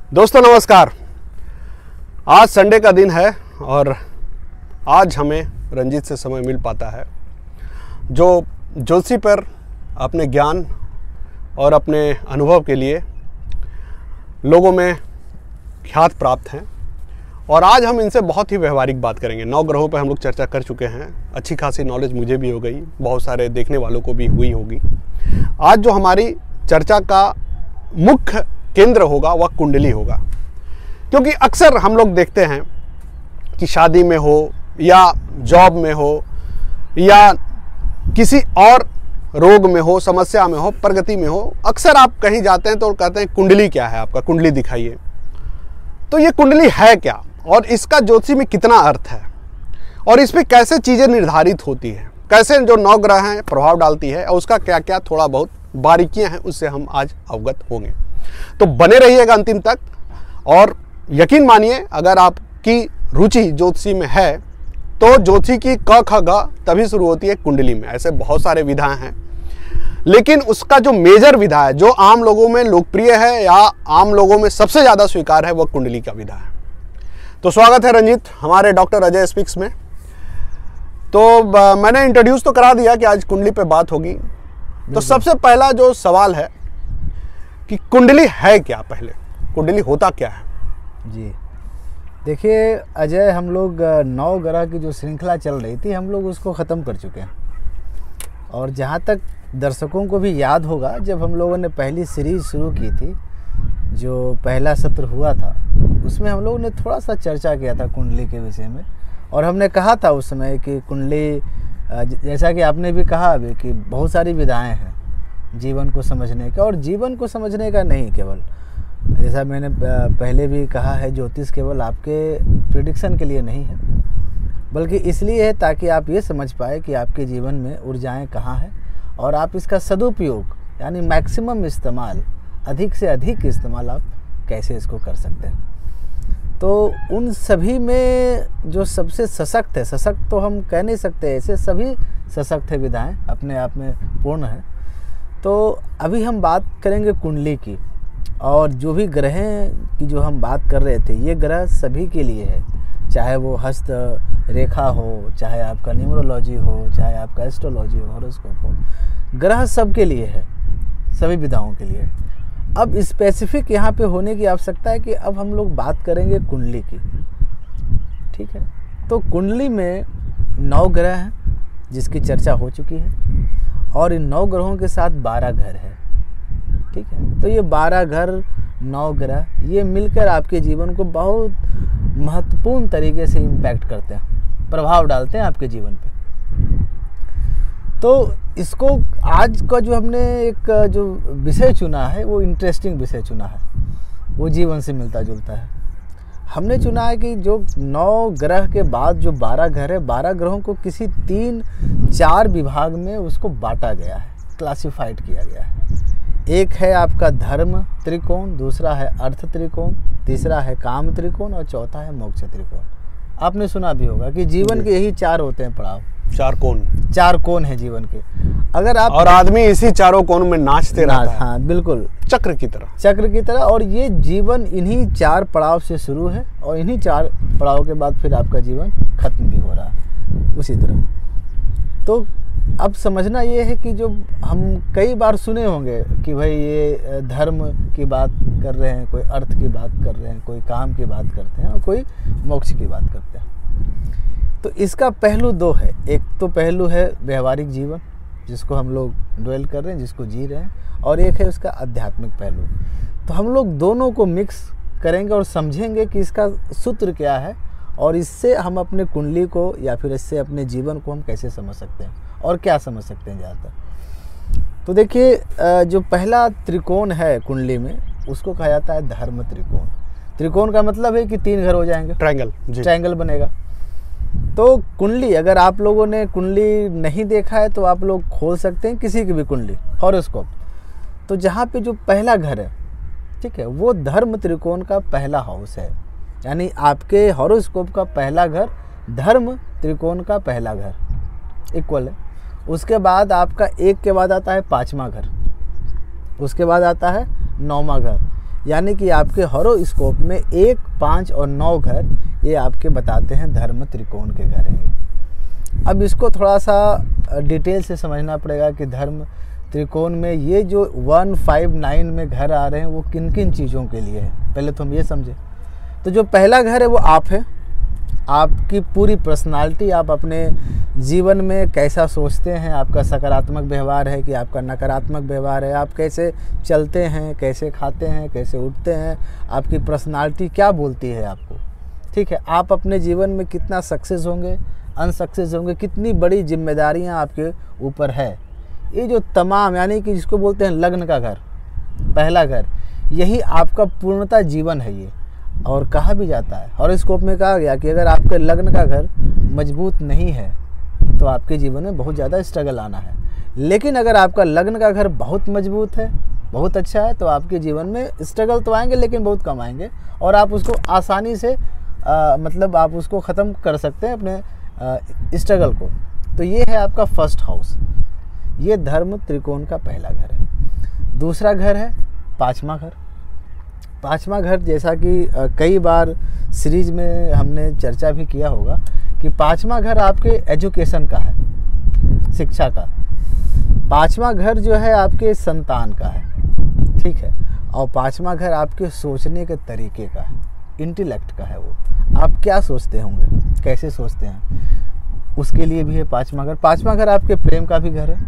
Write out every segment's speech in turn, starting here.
दोस्तों नमस्कार। आज संडे का दिन है और आज हमें रंजीत से समय मिल पाता है जो ज्योतिषी पर अपने ज्ञान और अपने अनुभव के लिए लोगों में ख्यात प्राप्त हैं। और आज हम इनसे बहुत ही व्यवहारिक बात करेंगे। 9 ग्रहों पर हम लोग चर्चा कर चुके हैं। अच्छी खासी नॉलेज मुझे भी हो गई, बहुत सारे देखने वालों को भी हुई होगी। आज जो हमारी चर्चा का मुख्य केंद्र होगा वह कुंडली होगा, क्योंकि अक्सर हम लोग देखते हैं कि शादी में हो या जॉब में हो या किसी और रोग में हो, समस्या में हो, प्रगति में हो, अक्सर आप कहीं जाते हैं तो कहते हैं कुंडली क्या है, आपका कुंडली दिखाइए। तो ये कुंडली है क्या और इसका ज्योतिषी में कितना अर्थ है और इस पर कैसे चीज़ें निर्धारित होती हैं, कैसे जो 9 ग्रह हैं प्रभाव डालती है और उसका क्या क्या थोड़ा बहुत बारीकियां हैं, उससे हम आज अवगत होंगे। तो बने रहिएगा अंतिम तक। और यकीन मानिए, अगर आपकी रुचि ज्योतिषी में है तो ज्योतिषी की क ख ग तभी शुरू होती है कुंडली में। ऐसे बहुत सारे विधाएं हैं, लेकिन उसका जो मेजर विधा है, जो आम लोगों में लोकप्रिय है या आम लोगों में सबसे ज़्यादा स्वीकार है, वह कुंडली का विधा है। तो स्वागत है रंजीत हमारे डॉक्टर अजय स्पीक्स में। तो मैंने इंट्रोड्यूस तो करा दिया कि आज कुंडली पे बात होगी। तो सबसे पहला जो सवाल है कि कुंडली है क्या, पहले कुंडली होता क्या है? जी देखिए अजय, हम लोग 9 ग्रह की जो श्रृंखला चल रही थी हम लोग उसको ख़त्म कर चुके हैं। और जहाँ तक दर्शकों को भी याद होगा, जब हम लोगों ने पहली सीरीज़ शुरू की थी, जो पहला सत्र हुआ था, उसमें हम लोगों ने थोड़ा सा चर्चा किया था कुंडली के विषय में। और हमने कहा था उस समय कि कुंडली, जैसा कि आपने भी कहा अभी, कि बहुत सारी विधाएं हैं जीवन को समझने का। और जीवन को समझने का नहीं, केवल जैसा मैंने पहले भी कहा है, ज्योतिष केवल आपके प्रेडिक्शन के लिए नहीं है, बल्कि इसलिए है ताकि आप ये समझ पाए कि आपके जीवन में ऊर्जाएं कहाँ हैं और आप इसका सदुपयोग यानी मैक्सिमम इस्तेमाल, अधिक से अधिक इस्तेमाल आप कैसे इसको कर सकते हैं। तो उन सभी में जो सबसे सशक्त है, सशक्त तो हम कह नहीं सकते, ऐसे सभी सशक्त है विधाएं, अपने आप में पूर्ण है। तो अभी हम बात करेंगे कुंडली की। और जो भी ग्रह की जो हम बात कर रहे थे, ये ग्रह सभी के लिए है, चाहे वो हस्त रेखा हो, चाहे आपका न्यूमरोलॉजी हो, चाहे आपका एस्ट्रोलॉजी हो, हॉरोस्कोप हो, ग्रह सबके लिए है, सभी विधाओं के लिए। अब स्पेसिफिक यहाँ पे होने की आवश्यकता है कि अब हम लोग बात करेंगे कुंडली की, ठीक है। तो कुंडली में 9 ग्रह हैं जिसकी चर्चा हो चुकी है, और इन 9 ग्रहों के साथ 12 घर है, ठीक है। तो ये 12 घर, 9 ग्रह, ये मिलकर आपके जीवन को बहुत महत्वपूर्ण तरीके से इम्पैक्ट करते हैं, प्रभाव डालते हैं आपके जीवन पे। तो इसको आज का जो हमने एक जो विषय चुना है, वो इंटरेस्टिंग विषय चुना है, वो जीवन से मिलता जुलता है। हमने चुना है कि जो 9 ग्रह के बाद जो 12 घर है, 12 ग्रहों को किसी 3-4 विभाग में उसको बांटा गया है, क्लासिफाइड किया गया है। एक है आपका धर्म त्रिकोण, दूसरा है अर्थ त्रिकोण, तीसरा है काम त्रिकोण और चौथा है मोक्ष त्रिकोण। आपने सुना भी होगा कि जीवन के यही 4 होते हैं पड़ाव, 4 कोण है जीवन के। अगर आप, और आदमी इसी चारों कोण में नाचते रहता है। हाँ बिल्कुल, चक्र की तरह। और ये जीवन इन्हीं 4 पड़ाव से शुरू है और इन्हीं 4 पड़ाव के बाद फिर आपका जीवन खत्म भी हो रहा है उसी तरह। तो अब समझना ये है कि जो हम कई बार सुने होंगे कि भाई ये धर्म की बात कर रहे हैं, कोई अर्थ की बात कर रहे हैं, कोई काम की बात करते हैं और कोई मोक्ष की बात करते हैं। तो इसका पहलू 2 है। एक तो पहलू है व्यवहारिक जीवन, जिसको हम लोग ड्वेल कर रहे हैं, जिसको जी रहे हैं, और एक है उसका आध्यात्मिक पहलू। तो हम लोग दोनों को मिक्स करेंगे और समझेंगे कि इसका सूत्र क्या है और इससे हम अपने कुंडली को या फिर इससे अपने जीवन को हम कैसे समझ सकते हैं और क्या समझ सकते हैं ज़्यादातर। तो देखिए, जो पहला त्रिकोण है कुंडली में, उसको कहा जाता है धर्म त्रिकोण। त्रिकोण का मतलब है कि 3 घर हो जाएंगे, ट्रायंगल बनेगा। तो कुंडली, अगर आप लोगों ने कुंडली नहीं देखा है तो आप लोग खोल सकते हैं किसी की भी कुंडली, हॉरोस्कोप। तो जहाँ पे जो पहला घर है, ठीक है, वो धर्म त्रिकोण का पहला हाउस है, यानी आपके हॉरोस्कोप का पहला घर धर्म त्रिकोण का पहला घर इक्वल है। उसके बाद आपका 1 के बाद आता है 5वां घर, उसके बाद आता है 9वां घर। यानी कि आपके हॉरोस्कोप में 1, 5 और 9 घर ये आपके बताते हैं धर्म त्रिकोण के घर हैं। अब इसको थोड़ा सा डिटेल से समझना पड़ेगा कि धर्म त्रिकोण में ये जो 1, 5, 9 में घर आ रहे हैं वो किन किन चीज़ों के लिए है, पहले तो हम ये समझें। तो जो पहला घर है वो आप है, आपकी पूरी पर्सनालिटी, आप अपने जीवन में कैसा सोचते हैं, आपका सकारात्मक व्यवहार है कि आपका नकारात्मक व्यवहार है, आप कैसे चलते हैं, कैसे खाते हैं, कैसे उठते हैं, आपकी पर्सनालिटी क्या बोलती है आपको, ठीक है। आप अपने जीवन में कितना सक्सेस होंगे, अनसक्सेस होंगे, कितनी बड़ी जिम्मेदारियां आपके ऊपर है, ये जो तमाम, यानी कि जिसको बोलते हैं लग्न का घर, पहला घर, यही आपका पूर्णतः जीवन है ये। और कहा भी जाता है, हॉरोस्कोप में कहा गया कि अगर आपके लग्न का घर मजबूत नहीं है तो आपके जीवन में बहुत ज़्यादा स्ट्रगल आना है। लेकिन अगर आपका लग्न का घर बहुत मजबूत है, बहुत अच्छा है, तो आपके जीवन में स्ट्रगल तो आएंगे लेकिन बहुत कम आएंगे और आप उसको आसानी से मतलब आप उसको ख़त्म कर सकते हैं अपने स्ट्रगल को। तो ये है आपका फर्स्ट हाउस, ये धर्म त्रिकोण का पहला घर है। दूसरा घर है पाँचवा घर। पाँचवा घर, जैसा कि कई बार सीरीज में हमने चर्चा भी किया होगा कि पाँचवा घर आपके एजुकेशन का है, शिक्षा का। पाँचवा घर जो है आपके संतान का है, ठीक है। और पाँचवा घर आपके सोचने के तरीके का है, इंटेलेक्ट का है। वो आप क्या सोचते होंगे, कैसे सोचते हैं, उसके लिए भी है पाँचवा घर। पाँचवा घर आपके प्रेम का भी घर है।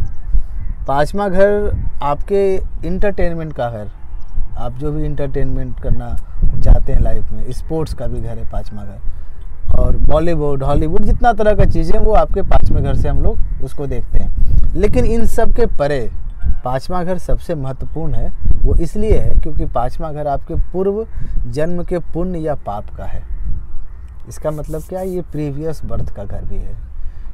पाँचवा घर आपके इंटरटेनमेंट का घर, आप जो भी इंटरटेनमेंट करना चाहते हैं लाइफ में, स्पोर्ट्स का भी घर है पाँचवा घर। और बॉलीवुड, हॉलीवुड, जितना तरह का चीज़ें वो आपके पाँचवें घर से हम लोग उसको देखते हैं। लेकिन इन सब के परे पाँचवा घर सबसे महत्वपूर्ण है। वो इसलिए है क्योंकि पाँचवा घर आपके पूर्व जन्म के पुण्य या पाप का है। इसका मतलब क्या है, ये प्रीवियस बर्थ का घर भी है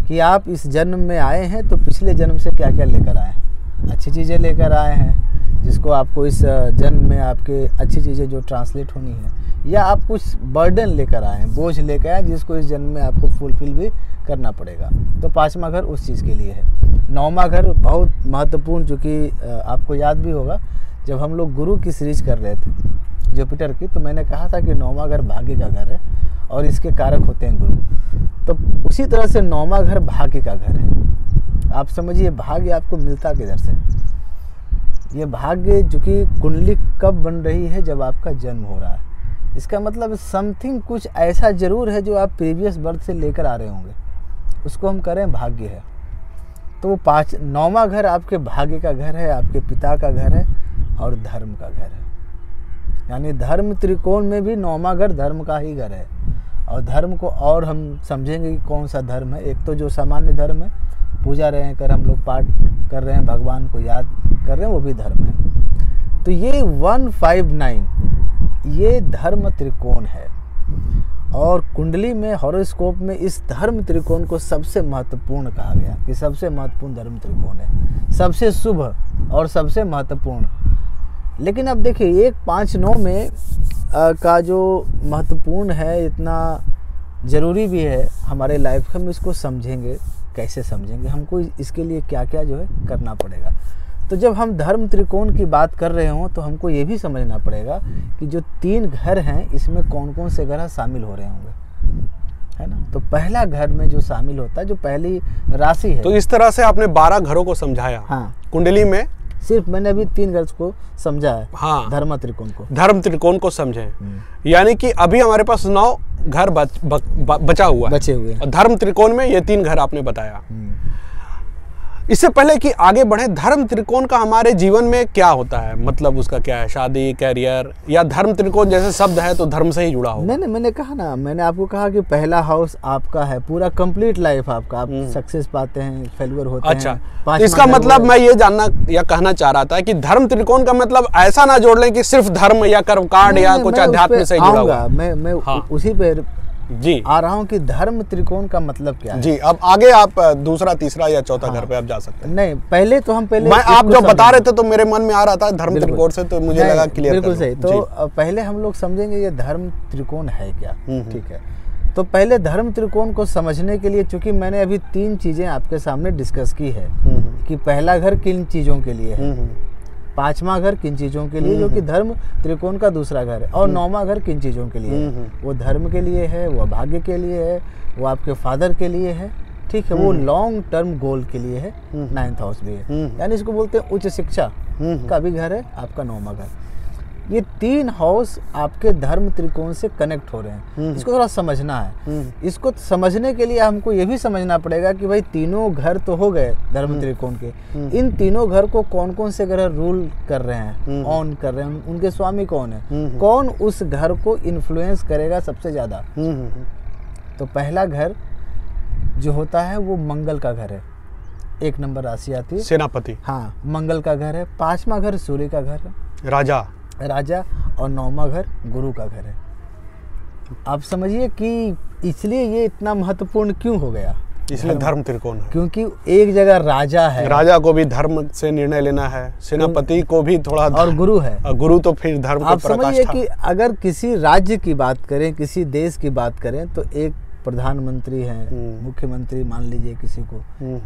कि आप इस जन्म में आए हैं तो पिछले जन्म से क्या क्या लेकर आए हैं, अच्छी चीज़ें लेकर आए हैं जिसको आपको इस जन्म में आपके अच्छी चीज़ें जो ट्रांसलेट होनी है, या आप कुछ बर्डन लेकर आए हैं, बोझ लेकर आए जिसको इस जन्म में आपको फुलफिल भी करना पड़ेगा। तो पाँचवा घर उस चीज़ के लिए है। नौवां घर बहुत महत्वपूर्ण, जो कि आपको याद भी होगा जब हम लोग गुरु की सीरीज कर रहे थे जुपिटर की, तो मैंने कहा था कि नौवां घर भाग्य का घर है और इसके कारक होते हैं गुरु। तो उसी तरह से नौवां घर भाग्य का घर है। आप समझिए भाग्य आपको मिलता किधर से। ये भाग्य जो कि कुंडली कब बन रही है, जब आपका जन्म हो रहा है। इसका मतलब समथिंग कुछ ऐसा जरूर है जो आप प्रीवियस बर्थ से लेकर आ रहे होंगे, उसको हम करें भाग्य है। तो वो नौवां घर आपके भाग्य का घर है, आपके पिता का घर है और धर्म का घर है। यानी धर्म त्रिकोण में भी नौवां घर धर्म का ही घर है। और धर्म को और हम समझेंगे कि कौन सा धर्म है। एक तो जो सामान्य धर्म है, पूजा रहे हैं, कर हम लोग पाठ कर रहे हैं, भगवान को याद कर रहे हैं, वो भी धर्म है। तो ये 159 ये धर्म त्रिकोण है। और कुंडली में, हॉरोस्कोप में इस धर्म त्रिकोण को सबसे महत्वपूर्ण कहा गया कि सबसे महत्वपूर्ण धर्म त्रिकोण है, सबसे शुभ और सबसे महत्वपूर्ण। लेकिन अब देखिए 1, 5, 9 में का जो महत्वपूर्ण है, इतना ज़रूरी भी है हमारे लाइफ में, हम इसको समझेंगे, कैसे समझेंगे, हमको इसके लिए क्या क्या जो है करना पड़ेगा। तो जब हम धर्म त्रिकोण की बात कर रहे हों तो हमको ये भी समझना पड़ेगा कि जो 3 घर हैं इसमें कौन कौन से ग्रह शामिल हो रहे होंगे, है ना। तो पहला घर में जो शामिल होता है, जो पहली राशि है। तो इस तरह से आपने 12 घरों को समझाया। हाँ, कुंडली में सिर्फ मैंने अभी 3 घर को समझा है। हाँ, धर्म त्रिकोण को, धर्म त्रिकोण को समझे। यानी कि अभी हमारे पास 9 घर बचा हुआ है, बचे हुए हैं। धर्म त्रिकोण में ये 3 घर आपने बताया। इससे पहले कि आगे बढ़े, धर्म त्रिकोण का हमारे जीवन में क्या होता है, मतलब उसका क्या है, शादी, कैरियर, या धर्म त्रिकोण जैसे शब्द है तो धर्म से ही जुड़ा हो? नहीं, मैंने कहा ना, मैंने आपको कहा कि पहला हाउस आपका है, पूरा कंप्लीट लाइफ आपका, आप सक्सेस पाते हैं, फेलियर होते हैं। अच्छा, इसका मतलब मैं ये जानना या कहना चाह रहा था कि धर्म त्रिकोण का मतलब ऐसा ना जोड़ लें कि सिर्फ धर्म या कर्मकांड या कुछ अध्यात्म से जुड़ा हुआ। मैं उसी पे जी आ रहा हूँ कि धर्म त्रिकोण का मतलब क्या है। जी, अब आगे आप दूसरा, तीसरा या चौथा घर पे आप जा सकते हैं। नहीं, पहले तो हम पहले, मैं आप जब बता रहे थे तो मेरे मन में आ रहा था धर्म त्रिकोण से, तो मुझे लगा क्लियर। बिल्कुल सही। तो पहले हम लोग समझेंगे ये धर्म त्रिकोण है क्या, ठीक है। तो पहले धर्म त्रिकोण को समझने के लिए, चूंकि मैंने अभी 3 चीजें आपके सामने डिस्कस की है कि पहला घर किन चीजों के लिए है, पांचवा घर किन चीज़ों के लिए, जो कि धर्म त्रिकोण का दूसरा घर है, और नौवां घर किन चीज़ों के लिए है, वो धर्म के लिए है, वो भाग्य के लिए है, वो आपके फादर के लिए है, ठीक है, वो लॉन्ग टर्म गोल के लिए है। 9th हाउस भी है, यानी इसको बोलते हैं उच्च शिक्षा का भी घर है आपका 9वां घर। ये 3 हाउस आपके धर्म त्रिकोण से कनेक्ट हो रहे हैं, इसको थोड़ा समझना है। इसको समझने के लिए हमको ये भी समझना पड़ेगा कि भाई तीनों घर तो हो गए धर्म त्रिकोण के, इन तीनों घर को कौन कौन से ग्रह रूल कर रहे हैं, ऑन कर रहे हैं, उनके स्वामी कौन है, कौन उस घर को इन्फ्लुएंस करेगा सबसे ज़्यादा। तो पहला घर जो होता है वो मंगल का घर है, 1 नंबर राशि आती है सेनापति, हाँ मंगल का घर है। 5वां घर सूर्य का घर है, राजा, और 9वां घर गुरु का घर है। आप समझिए कि इसलिए ये इतना महत्वपूर्ण क्यों हो गया, इसलिए धर्म त्रिकोण है, क्योंकि एक जगह राजा है, राजा को भी धर्म से निर्णय लेना है, सेनापति को भी थोड़ा, और गुरु है, गुरु तो फिर धर्म आप समझिए कि अगर किसी राज्य की बात करें, किसी देश की बात करें, तो एक प्रधानमंत्री हैं, मुख्यमंत्री मान लीजिए किसी को,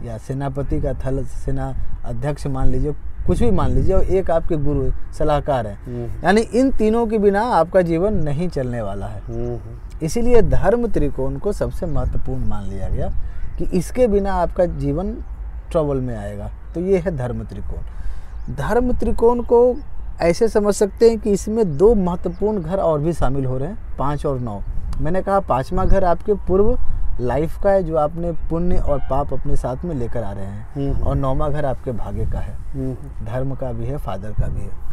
या सेनापति का थल सेना अध्यक्ष मान लीजिए, कुछ भी मान लीजिए, और एक आपके गुरु सलाहकार है, यानी इन तीनों के बिना आपका जीवन नहीं चलने वाला है। इसीलिए धर्म त्रिकोण को सबसे महत्वपूर्ण मान लिया गया कि इसके बिना आपका जीवन ट्रबल में आएगा। तो ये है धर्म त्रिकोण। धर्म त्रिकोण को ऐसे समझ सकते हैं कि इसमें 2 महत्वपूर्ण घर और भी शामिल हो रहे हैं, 5 और 9। मैंने कहा 5वां घर आपके पूर्व लाइफ का है, जो आपने पुण्य और पाप अपने साथ में लेकर आ रहे हैं, और 9वां घर आपके भाग्य का है, धर्म का भी है, फादर का भी है।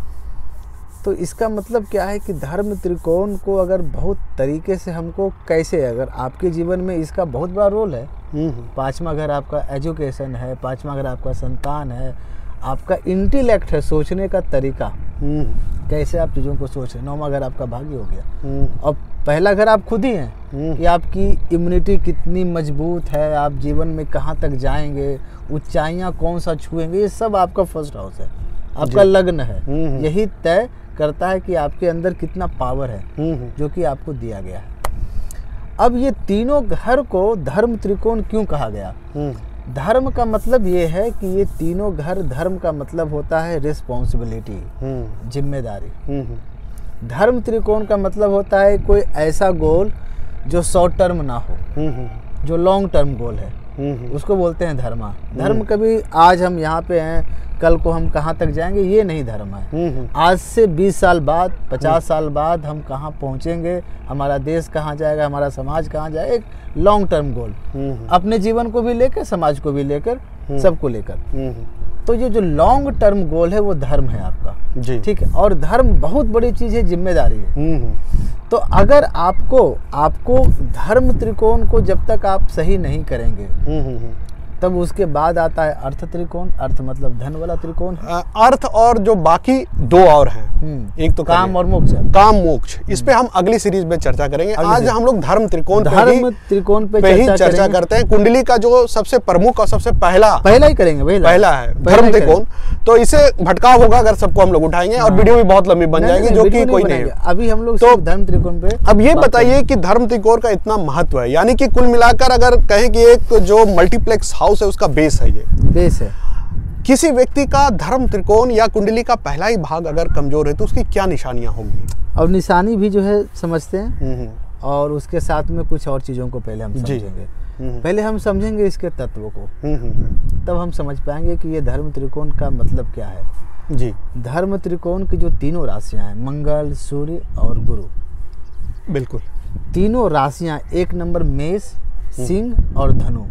तो इसका मतलब क्या है कि धर्म त्रिकोण को अगर बहुत तरीके से हमको कैसे, अगर आपके जीवन में इसका बहुत बड़ा रोल है। 5वां घर आपका एजुकेशन है, 5वां घर आपका संतान है, आपका इंटेलेक्ट है, सोचने का तरीका, कैसे आप चीज़ों को सोच रहे। 9वां घर आपका भाग्य हो गया, और पहला घर आप खुद ही हैं कि आपकी इम्यूनिटी कितनी मजबूत है, आप जीवन में कहाँ तक जाएंगे, ऊंचाइयाँ कौन सा छुएंगे, ये सब आपका फर्स्ट हाउस है, आपका लग्न है। यही तय करता है कि आपके अंदर कितना पावर है, जो कि आपको दिया गया है। अब ये तीनों घर को धर्म त्रिकोण क्यों कहा गया? धर्म का मतलब ये है कि ये तीनों घर, धर्म का मतलब होता है रिस्पॉन्सिबिलिटी, जिम्मेदारी। धर्म त्रिकोण का मतलब होता है कोई ऐसा गोल जो शॉर्ट टर्म ना हो, जो लॉन्ग टर्म गोल है, उसको बोलते हैं धर्म। धर्म कभी आज हम यहाँ पे हैं, कल को हम कहाँ तक जाएंगे, ये नहीं धर्म है। आज से 20 साल बाद, 50 साल बाद हम कहाँ पहुँचेंगे, हमारा देश कहाँ जाएगा, हमारा समाज कहाँ जाएगा, एक लॉन्ग टर्म गोल, अपने जीवन को भी लेकर, समाज को भी लेकर, सबको लेकर। तो ये जो लॉन्ग टर्म गोल है वो धर्म है आपका जी, ठीक है। और धर्म बहुत बड़ी चीज़ है, जिम्मेदारी है। तो अगर आपको धर्म त्रिकोण को जब तक आप सही नहीं करेंगे, तब उसके बाद आता है अर्थ त्रिकोण। अर्थ मतलब धन वाला त्रिकोण। अर्थ और जो बाकी 2 और हैं, एक तो काम और मोक्ष। काम मोक्ष, इस पे हम अगली सीरीज में चर्चा करेंगे। आज हम लोग धर्म त्रिकोण पे ही चर्चा करते हैं। कुंडली का जो सबसे प्रमुख और सबसे पहला ही करेंगे, पहला है धर्म त्रिकोण। तो इसे भटकाव होगा अगर सबको हम लोग उठाएंगे, और वीडियो भी बहुत लंबी बन जाएगी, जो कि कोई नहीं। अभी हम लोग तो धर्म त्रिकोण पे। अब ये बताइए कि धर्म त्रिकोण का इतना महत्व है, यानी कि कुल मिलाकर अगर कहें कि एक जो मल्टीप्लेक्स हाउस है उसका बेस है, ये बेस है। किसी व्यक्ति का धर्म त्रिकोण या कुंडली का पहला ही भाग अगर कमजोर है तो उसकी क्या निशानियां होंगी? और निशानी भी जो है समझते हैं, और उसके साथ में कुछ और चीजों को पहले हम समझेंगे। पहले हम समझेंगे इसके तत्व को, तब हम समझ पाएंगे कि ये धर्म त्रिकोण का मतलब क्या है जी। धर्म त्रिकोण की जो तीनों राशियां हैं, मंगल, सूर्य और गुरु, बिल्कुल तीनों राशियां, 1 नंबर मेष, सिंह और धनु,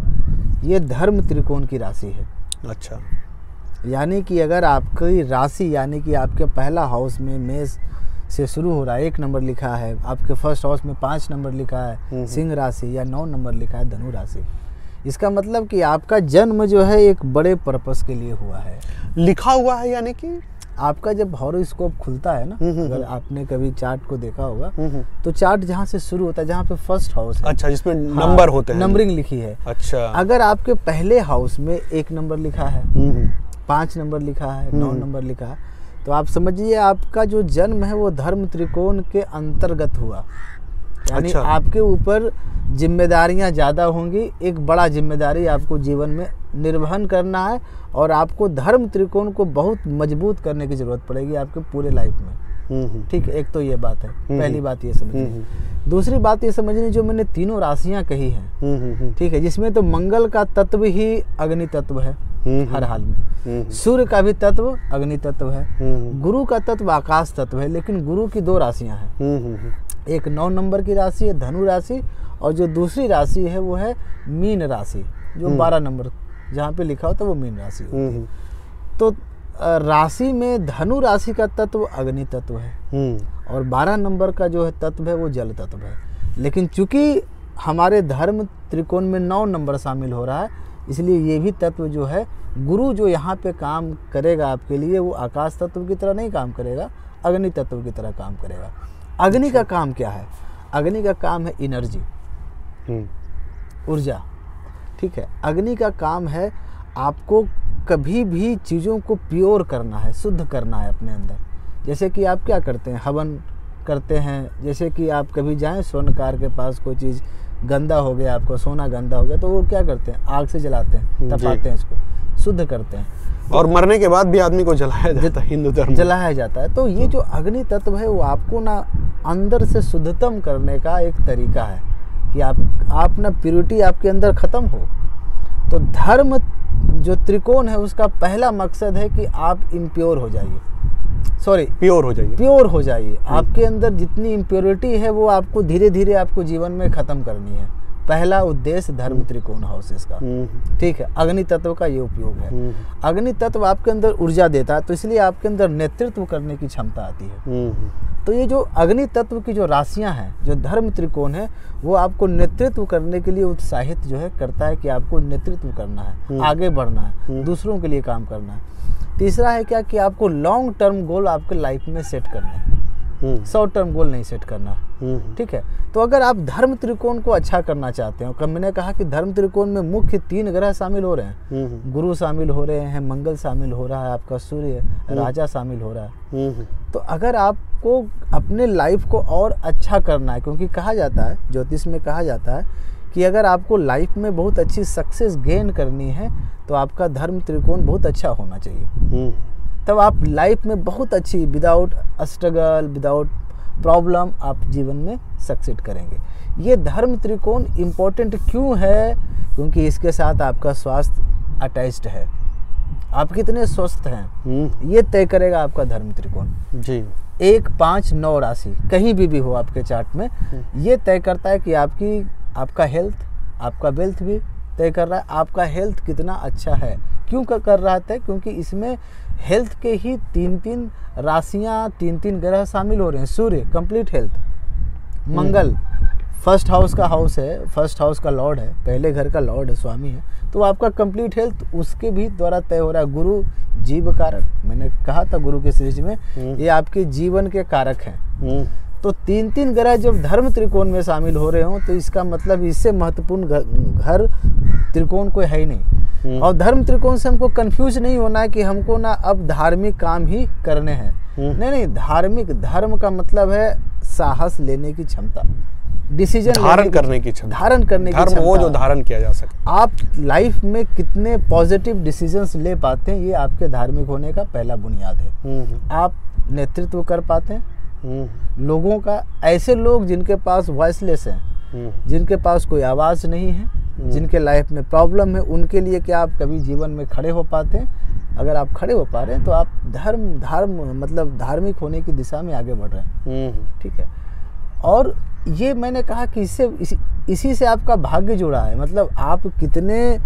ये धर्म त्रिकोण की राशि है। अच्छा, यानी कि अगर आपकी राशि, यानी कि आपके पहला हाउस में मेष से शुरू हो रहा है, 1 नंबर लिखा है, आपके फर्स्ट हाउस में 5 नंबर लिखा है सिंह राशि, या 9 नंबर लिखा है धनु राशि, इसका मतलब कि आपका जन्म जो है एक बड़े पर्पस के लिए हुआ है, लिखा हुआ है। यानी कि आपका जब हॉरोस्कोप खुलता है ना, अगर आपने कभी चार्ट को देखा होगा, तो चार्ट जहाँ से शुरू होता है, जहाँ पे फर्स्ट हाउस है, अच्छा, जिसमें नंबर होते हैं, नंबरिंग लिखी है। अच्छा, अगर आपके पहले हाउस में 1 नंबर लिखा है, 5 नंबर लिखा है, 9 नंबर लिखा है, तो आप समझिए आपका जो जन्म है वो धर्म त्रिकोण के अंतर्गत हुआ। यानी आपके ऊपर जिम्मेदारियां ज़्यादा होंगी, एक बड़ा जिम्मेदारी आपको जीवन में निर्वहन करना है और आपको धर्म त्रिकोण को बहुत मजबूत करने की ज़रूरत पड़ेगी आपके पूरे लाइफ में। ठीक है, एक तो ये बात है, पहली बात ये समझनी। दूसरी बात ये समझनी, जो मैंने तीनों राशियां कही हैं, ठीक है, जिसमें तो मंगल का तत्व ही अग्नि तत्व है हर हाल में, सूर्य का भी तत्व अग्नि तत्व है, गुरु का तत्व आकाश तत्व है, लेकिन गुरु की दो राशियां हैं, एक 9 नंबर की राशि है धनु राशि, और जो दूसरी राशि है वो है मीन राशि, जो 12 नंबर जहाँ पे लिखा होता है वो मीन राशि होती है। तो राशि में धनु राशि का तत्व अग्नि तत्व है और 12 नंबर का जो है तत्व है वो जल तत्व है। लेकिन चूंकि हमारे धर्म त्रिकोण में 9 नंबर शामिल हो रहा है, इसलिए ये भी तत्व जो है, गुरु जो यहाँ पे काम करेगा आपके लिए, वो आकाश तत्व की तरह नहीं काम करेगा, अग्नि तत्व की तरह काम करेगा। अग्नि का काम क्या है? अग्नि का काम है एनर्जी, ऊर्जा। ठीक है, अग्नि का काम है आपको कभी भी चीज़ों को प्योर करना है, शुद्ध करना है अपने अंदर। जैसे कि आप क्या करते हैं, हवन करते हैं। जैसे कि आप कभी जाएं स्वर्णकार के पास, कोई चीज़ गंदा हो गया, आपको सोना गंदा हो गया, तो वो क्या करते हैं, आग से जलाते हैं, तपाते हैं, इसको शुद्ध करते हैं। और मरने के बाद भी आदमी को जलाया जाता है, हिंदू धर्म जलाया जाता है। तो ये जो अग्नि तत्व है वो आपको ना अंदर से शुद्धतम करने का एक तरीका है कि आप ना प्योरिटी आपके अंदर ख़त्म हो। तो धर्म जो त्रिकोण है उसका पहला मकसद है कि आप इम्प्योर हो जाइए, प्योर हो जाइए। आपके अंदर जितनी इम्प्योरिटी है वो आपको धीरे धीरे आपको जीवन में ख़त्म करनी है। पहला उद्देश्य धर्म त्रिकोण हाउसेस का, ठीक है। अग्नि तत्व का ये उपयोग है। अग्नि तत्व आपके अंदर ऊर्जा देता है, तो इसलिए आपके अंदर नेतृत्व करने की क्षमता आती है। तो ये जो अग्नि तत्व की जो राशियां हैं, जो धर्म त्रिकोण है, वो आपको नेतृत्व करने के लिए उत्साहित जो है करता है कि आपको नेतृत्व करना है, आगे बढ़ना है, दूसरों के लिए काम करना है। तीसरा है क्या कि आपको लॉन्ग टर्म गोल आपके लाइफ में सेट करना है, शॉर्ट टर्म गोल नहीं सेट करना। ठीक है, तो अगर आप धर्म त्रिकोण को अच्छा करना चाहते हो, कब मैंने कहा कि धर्म त्रिकोण में मुख्य 3 ग्रह शामिल हो रहे हैं, गुरु शामिल हो रहे हैं, मंगल शामिल हो रहा है, आपका सूर्य राजा शामिल हो रहा है। तो अगर आपको अपने लाइफ को और अच्छा करना है, क्योंकि कहा जाता है, ज्योतिष में कहा जाता है कि अगर आपको लाइफ में बहुत अच्छी सक्सेस गेन करनी है तो आपका धर्म त्रिकोण बहुत अच्छा होना चाहिए। तब आप लाइफ में बहुत अच्छी, विदाउट स्ट्रगल, विदाउट प्रॉब्लम, आप जीवन में सक्सेस करेंगे। ये धर्म त्रिकोण इम्पोर्टेंट क्यों है? क्योंकि इसके साथ आपका स्वास्थ्य अटैच्ड है। आप कितने स्वस्थ हैं ये तय करेगा आपका धर्म त्रिकोण जी। 1, 5, 9 राशि कहीं भी हो आपके चार्ट में, ये तय करता है कि आपका हेल्थ, आपका वेल्थ भी तय कर रहा है आपका हेल्थ कितना अच्छा है। क्यों कर रहा है? क्योंकि इसमें हेल्थ के ही 3-3 राशियाँ, 3-3 ग्रह शामिल हो रहे हैं। सूर्य कंप्लीट हेल्थ, मंगल फर्स्ट हाउस का हाउस है, फर्स्ट हाउस का लॉर्ड है, पहले घर का लॉर्ड है, स्वामी है, तो आपका कंप्लीट हेल्थ उसके भी द्वारा तय हो रहा है। गुरु जीव कारक, मैंने कहा था गुरु के सीरीज में, ये आपके जीवन के कारक हैं। तो 3-3 ग्रह जब धर्म त्रिकोण में शामिल हो रहे हो तो इसका मतलब इससे महत्वपूर्ण घर त्रिकोण कोई है ही नहीं। और धर्म त्रिकोण से हमको कंफ्यूज नहीं होना है कि हमको ना अब धार्मिक काम ही करने हैं। नहीं, धर्म का मतलब है साहस लेने की क्षमता, डिसीजन धारण करने की क्षमता, धर्म वो जो धारण किया जा सकता। आप लाइफ में कितने पॉजिटिव डिसीजंस ले पाते हैं, ये आपके धार्मिक होने का पहला बुनियाद है। आप नेतृत्व कर पाते हैं लोगों का, ऐसे लोग जिनके पास वॉइसलेस हैं, जिनके पास कोई आवाज़ नहीं है, जिनके लाइफ में प्रॉब्लम है, उनके लिए क्या आप कभी जीवन में खड़े हो पाते हैं? अगर आप खड़े हो पा रहे हैं तो आप धर्म मतलब धार्मिक होने की दिशा में आगे बढ़ रहे हैं। ठीक है, और ये मैंने कहा कि इसी से आपका भाग्य जुड़ा है। मतलब आप कितने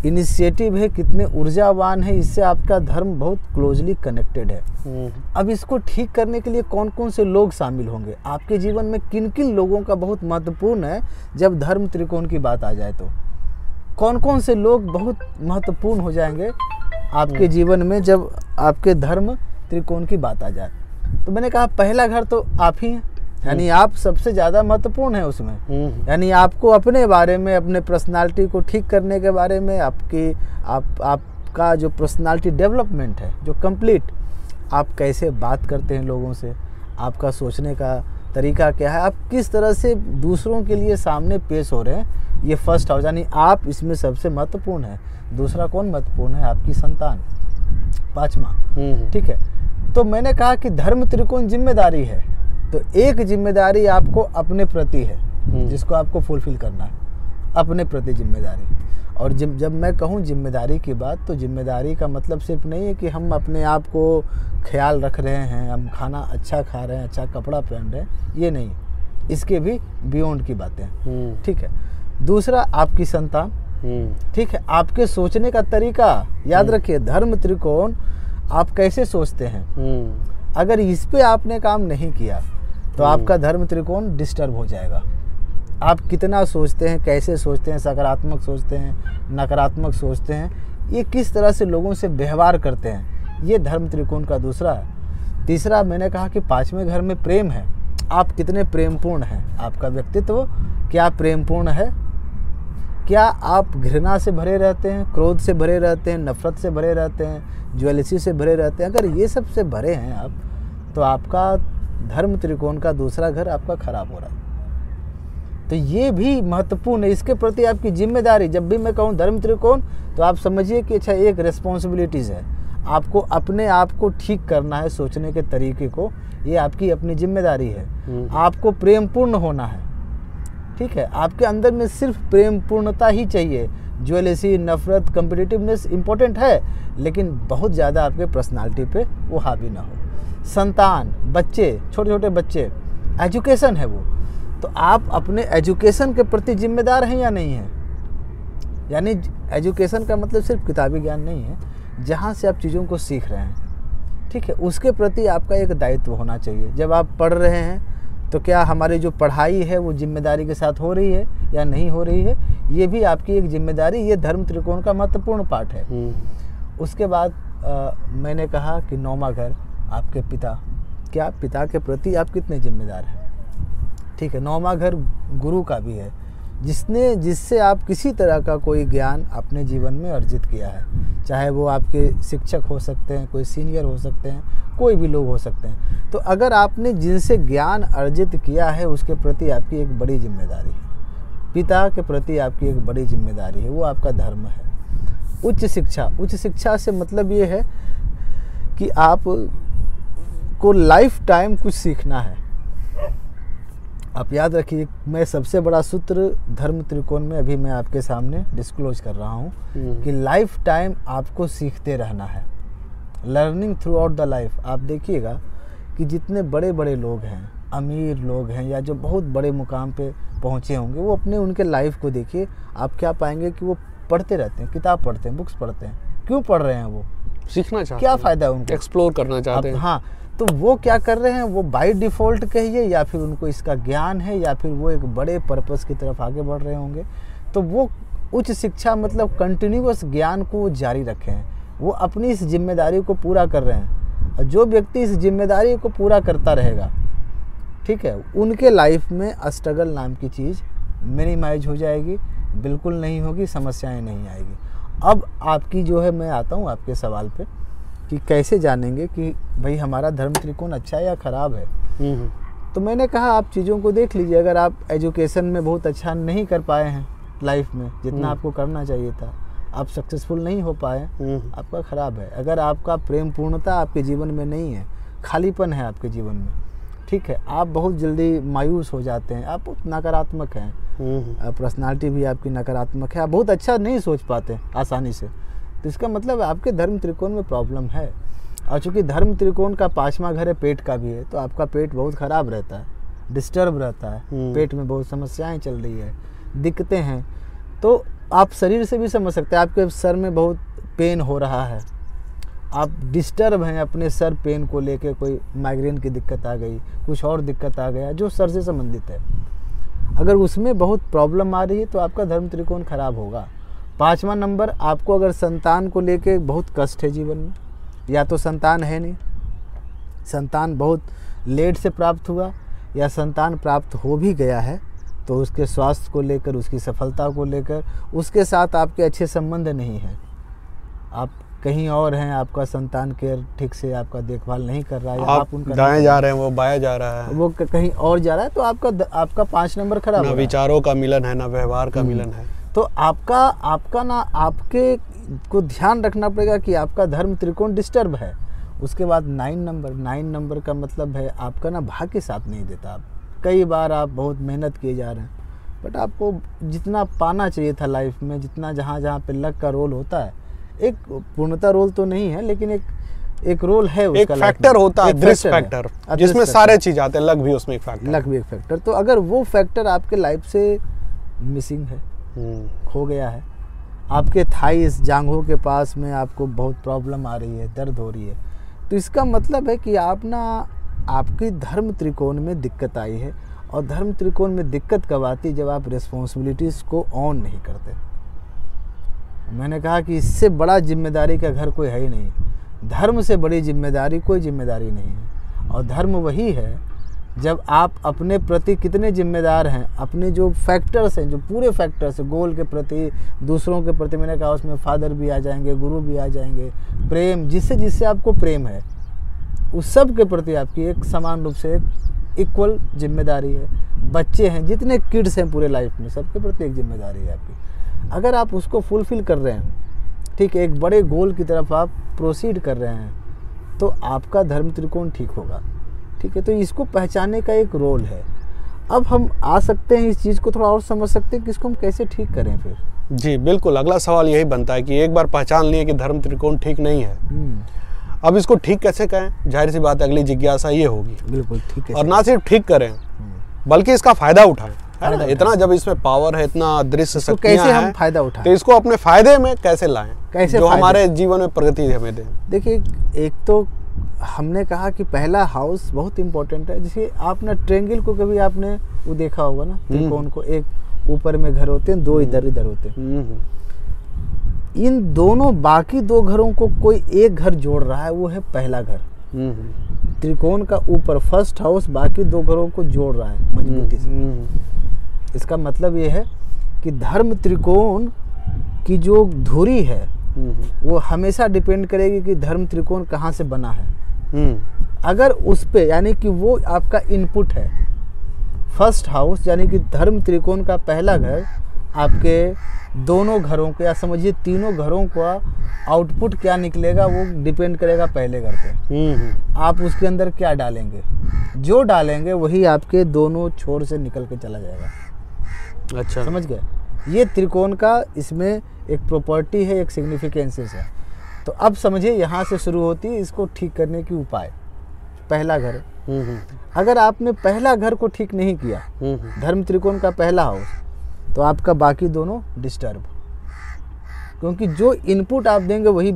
इनिशिएटिव है, कितने ऊर्जावान है, इससे आपका धर्म बहुत क्लोजली कनेक्टेड है। अब इसको ठीक करने के लिए कौन कौन से लोग शामिल होंगे आपके जीवन में, किन किन लोगों का बहुत महत्वपूर्ण है जब धर्म त्रिकोण की बात आ जाए, तो कौन कौन से लोग बहुत महत्वपूर्ण हो जाएंगे आपके जीवन में जब आपके धर्म त्रिकोण की बात आ जाए। तो मैंने कहा पहला घर तो आप ही हैं, यानी आप सबसे ज़्यादा महत्वपूर्ण है उसमें। यानी आपको अपने बारे में, अपने पर्सनालिटी को ठीक करने के बारे में, आपका जो पर्सनालिटी डेवलपमेंट है, जो कंप्लीट, आप कैसे बात करते हैं लोगों से, आपका सोचने का तरीका क्या है, आप किस तरह से दूसरों के लिए सामने पेश हो रहे हैं, ये फर्स्ट हाउस, यानी आप इसमें सबसे महत्वपूर्ण है। दूसरा कौन महत्वपूर्ण है? आपकी संतान, पांचवा। ठीक है, तो मैंने कहा कि धर्म त्रिकोण जिम्मेदारी है, तो एक जिम्मेदारी आपको अपने प्रति है जिसको आपको फुलफिल करना है, अपने प्रति जिम्मेदारी। और जब मैं कहूँ जिम्मेदारी की बात, तो जिम्मेदारी का मतलब सिर्फ नहीं है कि हम अपने आप को ख्याल रख रहे हैं, हम खाना अच्छा खा रहे हैं, अच्छा कपड़ा पहन रहे हैं, ये नहीं, इसके भी बियॉन्ड की बातें हैं। ठीक है, दूसरा आपकी संतान। ठीक है, आपके सोचने का तरीका, याद रखिए धर्म त्रिकोण आप कैसे सोचते हैं, अगर इस पे आपने काम नहीं किया तो आपका धर्म त्रिकोण डिस्टर्ब हो जाएगा। आप कितना सोचते हैं, कैसे सोचते हैं, सकारात्मक सोचते हैं, नकारात्मक सोचते हैं, ये किस तरह से लोगों से व्यवहार करते हैं, ये धर्म त्रिकोण का दूसरा है। तीसरा मैंने कहा कि पांचवें घर में प्रेम है, आप कितने प्रेमपूर्ण हैं, आपका व्यक्तित्व क्या प्रेमपूर्ण है, क्या आप घृणा से भरे रहते हैं, क्रोध से भरे रहते हैं, नफरत से भरे रहते हैं, ज्वेलसी से भरे रहते हैं। अगर ये सब से भरे हैं आप, तो आपका धर्म त्रिकोण का दूसरा घर आपका खराब हो रहा है। तो ये भी महत्वपूर्ण है, इसके प्रति आपकी जिम्मेदारी। जब भी मैं कहूँ धर्म त्रिकोण, तो आप समझिए कि अच्छा एक रिस्पॉन्सिबिलिटीज़ है, आपको अपने आप को ठीक करना है, सोचने के तरीके को, ये आपकी अपनी जिम्मेदारी है। आपको प्रेमपूर्ण होना है। ठीक है, आपके अंदर में सिर्फ प्रेमपूर्णता ही चाहिए, ज्वेलसी, नफरत, कम्पिटिटिवनेस इम्पोर्टेंट है, लेकिन बहुत ज़्यादा आपके पर्सनालिटी पे वो हावी ना हो। संतान, बच्चे, छोटे छोटे बच्चे, एजुकेशन है वो, तो आप अपने एजुकेशन के प्रति जिम्मेदार हैं या नहीं हैं। यानी एजुकेशन का मतलब सिर्फ किताबी ज्ञान नहीं है, जहाँ से आप चीज़ों को सीख रहे हैं, ठीक है, उसके प्रति आपका एक दायित्व होना चाहिए। जब आप पढ़ रहे हैं तो क्या हमारी जो पढ़ाई है वो जिम्मेदारी के साथ हो रही है या नहीं हो रही है, ये भी आपकी एक जिम्मेदारी, ये धर्म त्रिकोण का महत्वपूर्ण पार्ट है। उसके बाद मैंने कहा कि नौवां घर आपके पिता, क्या पिता के प्रति आप कितने जिम्मेदार हैं। ठीक है, नौवां घर गुरु का भी है, जिससे आप किसी तरह का कोई ज्ञान अपने जीवन में अर्जित किया है, चाहे वो आपके शिक्षक हो सकते हैं, कोई सीनियर हो सकते हैं, कोई भी लोग हो सकते हैं। तो अगर आपने जिनसे ज्ञान अर्जित किया है उसके प्रति आपकी एक बड़ी जिम्मेदारी है, पिता के प्रति आपकी एक बड़ी जिम्मेदारी है, वो आपका धर्म है। उच्च शिक्षा से मतलब ये है कि आप को लाइफ टाइम कुछ सीखना है। आप याद रखिए, मैं सबसे बड़ा सूत्र धर्म त्रिकोण में अभी मैं आपके सामने डिस्क्लोज कर रहा हूँ कि लाइफ टाइम आपको सीखते रहना है, learning through out the life. आप देखिएगा कि जितने बड़े बड़े लोग हैं, अमीर लोग हैं, या जो बहुत बड़े मुकाम पे पहुँचे होंगे, वो अपने उनके लाइफ को देखिए, आप क्या पाएंगे कि वो पढ़ते रहते हैं, किताब पढ़ते हैं, बुक्स पढ़ते हैं। क्यों पढ़ रहे हैं? वो सीखना चाहते हैं, क्या फ़ायदा है उनको, एक्सप्लोर करना चाहते हैं। हाँ, तो वो क्या कर रहे हैं, वो बाय डिफ़ॉल्ट कहिए या फिर उनको इसका ज्ञान है, या फिर वो एक बड़े पर्पस की तरफ आगे बढ़ रहे होंगे। तो वो उच्च शिक्षा मतलब कंटिन्यूअस ज्ञान को जारी रखे हैं, वो अपनी इस जिम्मेदारी को पूरा कर रहे हैं। और जो व्यक्ति इस जिम्मेदारी को पूरा करता रहेगा, ठीक है, उनके लाइफ में स्ट्रगल नाम की चीज़ मिनिमाइज हो जाएगी, बिल्कुल नहीं होगी, समस्याएं नहीं आएगी। अब आपकी जो है, मैं आता हूँ आपके सवाल पे कि कैसे जानेंगे कि भाई हमारा धर्म त्रिकोण अच्छा है या ख़राब है। तो मैंने कहा आप चीज़ों को देख लीजिए। अगर आप एजुकेशन में बहुत अच्छा नहीं कर पाए हैं लाइफ में, जितना आपको करना चाहिए था, आप सक्सेसफुल नहीं हो पाए, आपका ख़राब है। अगर आपका प्रेम पूर्णता आपके जीवन में नहीं है, खालीपन है आपके जीवन में, ठीक है, आप बहुत जल्दी मायूस हो जाते हैं, आप बहुत नकारात्मक हैं, पर्सनालिटी भी आपकी नकारात्मक है, आप बहुत अच्छा नहीं सोच पाते आसानी से, तो इसका मतलब आपके धर्म त्रिकोण में प्रॉब्लम है। और चूँकि धर्म त्रिकोण का पांचवा घर है, पेट का भी है, तो आपका पेट बहुत ख़राब रहता है, डिस्टर्ब रहता है, पेट में बहुत समस्याएं चल रही है, दिक्कतें हैं। तो आप शरीर से भी समझ सकते हैं, आपके सर में बहुत पेन हो रहा है, आप डिस्टर्ब हैं अपने सर पेन को लेके, कोई माइग्रेन की दिक्कत आ गई, कुछ और दिक्कत आ गया जो सर से संबंधित है, अगर उसमें बहुत प्रॉब्लम आ रही है तो आपका धर्म त्रिकोण खराब होगा। पांचवा नंबर, आपको अगर संतान को लेके बहुत कष्ट है जीवन में, या तो संतान है नहीं, संतान बहुत लेट से प्राप्त हुआ, या संतान प्राप्त हो भी गया है तो उसके स्वास्थ्य को लेकर, उसकी सफलता को लेकर उसके साथ आपके अच्छे संबंध नहीं हैं, आप कहीं और हैं, आपका संतान केयर ठीक से आपका देखभाल नहीं कर रहा है, आप उनका दाएं जा रहे हैं, वो बाएं जा रहा है, वो कहीं और जा रहा है, तो आपका 5 नंबर खराब ना हो रहा है। विचारों का मिलन है, ना व्यवहार का मिलन है। तो आपका ना आपके को ध्यान रखना पड़ेगा कि आपका धर्म त्रिकोण डिस्टर्ब है। उसके बाद 9 नंबर का मतलब है आपका ना भाग्य साथ नहीं देता। आप कई बार आप बहुत मेहनत किए जा रहे हैं, बट आपको जितना पाना चाहिए था लाइफ में, जितना जहाँ पे लक का रोल होता है, एक पूर्णता रोल तो नहीं है, लेकिन एक रोल है उसका, एक फैक्टर होता है, दृश्य फैक्टर, जिसमें सारे चीज आते हैं, लक भी उसमें एक फैक्टर, लक भी एक फैक्टर। तो अगर वो फैक्टर आपके लाइफ से मिसिंग है, खो गया है, आपके थाइस जांघों के पास में आपको बहुत प्रॉब्लम आ रही है, दर्द हो रही है, तो इसका मतलब है कि आपकी धर्म त्रिकोण में दिक्कत आई है। और धर्म त्रिकोण में दिक्कत कब आती है? जब आप रिस्पॉन्सिबिलिटीज़ को ऑन नहीं करते। मैंने कहा कि इससे बड़ा जिम्मेदारी का घर कोई है ही नहीं। धर्म से बड़ी जिम्मेदारी कोई जिम्मेदारी नहीं है। और धर्म वही है जब आप अपने प्रति कितने जिम्मेदार हैं, अपने जो फैक्टर्स हैं, जो पूरे फैक्टर्स हैं, गोल के प्रति, दूसरों के प्रति, मैंने कहा उसमें फादर भी आ जाएंगे, गुरु भी आ जाएंगे, प्रेम, जिससे आपको प्रेम है, उस सब के प्रति आपकी एक समान रूप से एक इक्वल जिम्मेदारी है। बच्चे हैं, जितने किड्स हैं पूरे लाइफ में, सबके प्रति एक जिम्मेदारी है आपकी। अगर आप उसको फुलफिल कर रहे हैं, ठीक है, एक बड़े गोल की तरफ आप प्रोसीड कर रहे हैं, तो आपका धर्म त्रिकोण ठीक होगा। ठीक है, तो इसको पहचानने का एक रोल है। अब हम आ सकते हैं इस चीज़ को थोड़ा और समझ सकते हैं कि इसको हम कैसे ठीक करें फिर। जी बिल्कुल, अगला सवाल यही बनता है कि एक बार पहचान लिए कि धर्म त्रिकोण ठीक नहीं है, अब इसको ठीक कैसे करें? जाहिर सी बात है, अगली जिज्ञासा ये होगी। बिल्कुल ठीक है। और ना सिर्फ ठीक करें, बल्कि इसका फायदा उठाएं, है ना? इतना जब इसमें पावर है, इतना दृश्य शक्तियां कैसे हैं, हम फायदा उठाएं, तो इसको अपने फायदे में कैसे लाएं, कैसे जो हमारे जीवन में प्रगति हमें दे। देखिए, एक तो हमने कहा कि पहला हाउस बहुत इंपॉर्टेंट है। जैसे आपने ट्रेंगल को कभी आपने वो देखा होगा ना, त्रिकोण को, एक ऊपर में घर होते हैं, 2 इधर इधर होते हैं। इन दोनों बाकी 2 घरों को कोई एक घर जोड़ रहा है, वो है पहला घर। त्रिकोण का ऊपर फर्स्ट हाउस बाकी 2 घरों को जोड़ रहा है मजबूती से। इसका मतलब ये है कि धर्म त्रिकोण की जो धुरी है वो हमेशा डिपेंड करेगी कि धर्म त्रिकोण कहाँ से बना है। अगर उस पे, यानी कि वो आपका इनपुट है, फर्स्ट हाउस यानी कि धर्म त्रिकोण का पहला घर आपके दोनों घरों को, या समझिए तीनों घरों का आउटपुट क्या निकलेगा वो डिपेंड करेगा पहले घर पे। आप उसके अंदर क्या डालेंगे, जो डालेंगे वही आपके दोनों छोर से निकल के चला जाएगा। अच्छा, समझ गए? ये त्रिकोण का इसमें एक प्रॉपर्टी है, एक सिग्निफिकेंसेस है। तो अब समझिए यहाँ से शुरू होती है इसको ठीक करने की उपाय। पहला घर, अगर आपने पहला घर को ठीक नहीं किया, धर्म त्रिकोण का पहला हाउस, तो आपका बाकी दोनों डिस्टर्ब, क्योंकि जो इनपुट आप देंगे वही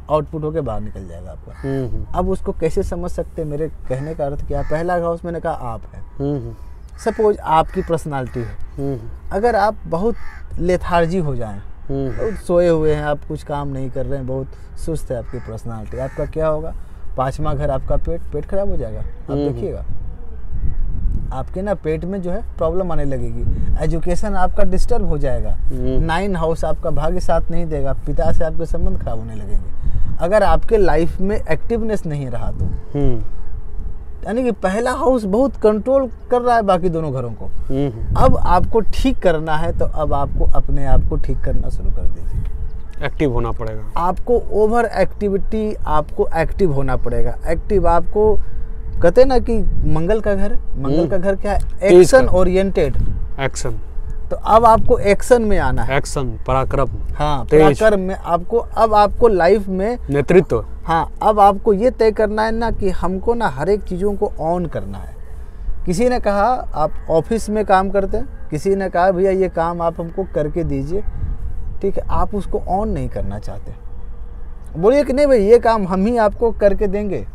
आउटपुट होके बाहर निकल जाएगा आपका। अब उसको कैसे समझ सकते हैं? मेरे कहने का अर्थ क्या है? पहला हाउस मैंने कहा आप है। सपोज आपकी पर्सनालिटी है, अगर आप बहुत लेथार्जी हो जाएं, बहुत सोए हुए हैं, आप कुछ काम नहीं कर रहे हैं, बहुत सुस्त है आपकी पर्सनालिटी, आपका क्या होगा? 5वां घर आपका पेट खराब हो जाएगा। आप देखिएगा आपके ना पेट में जो है प्रॉब्लम आने लगेगी, एजुकेशन आपका डिस्टर्ब हो जाएगा, 9 हाउस आपका भाग्य साथ नहीं देगा, पिता से आपके संबंध खराब होने लगेंगे। अगर आपके लाइफ में एक्टिवनेस नहीं रहा तो यानी कि पहला हाउस बहुत कंट्रोल कर रहा है बाकी दोनों घरों को। अब आपको ठीक करना है, तो अब आपको अपने आप को ठीक करना शुरू कर दीजिए। एक्टिव होना पड़ेगा आपको, ओवर एक्टिविटी, आपको एक्टिव होना पड़ेगा। एक्टिव आपको कहते हैं ना कि मंगल का घर क्या है? Action oriented action. तो अब आपको एक्शन में आना है, एक्शन, पराक्रम। हाँ, पराक्रम में आपको, अब आपको लाइफ में नेतृत्व। हाँ, अब आपको ये तय करना है ना कि हमको ना हर एक चीज़ों को ऑन करना है। किसी ने कहा आप ऑफिस में काम करते हैं, किसी ने कहा भैया ये काम आप हमको करके दीजिए, ठीक है, आप उसको ऑन नहीं करना चाहते, बोलिए कि नहीं भाई ये काम हम ही आपको करके देंगे।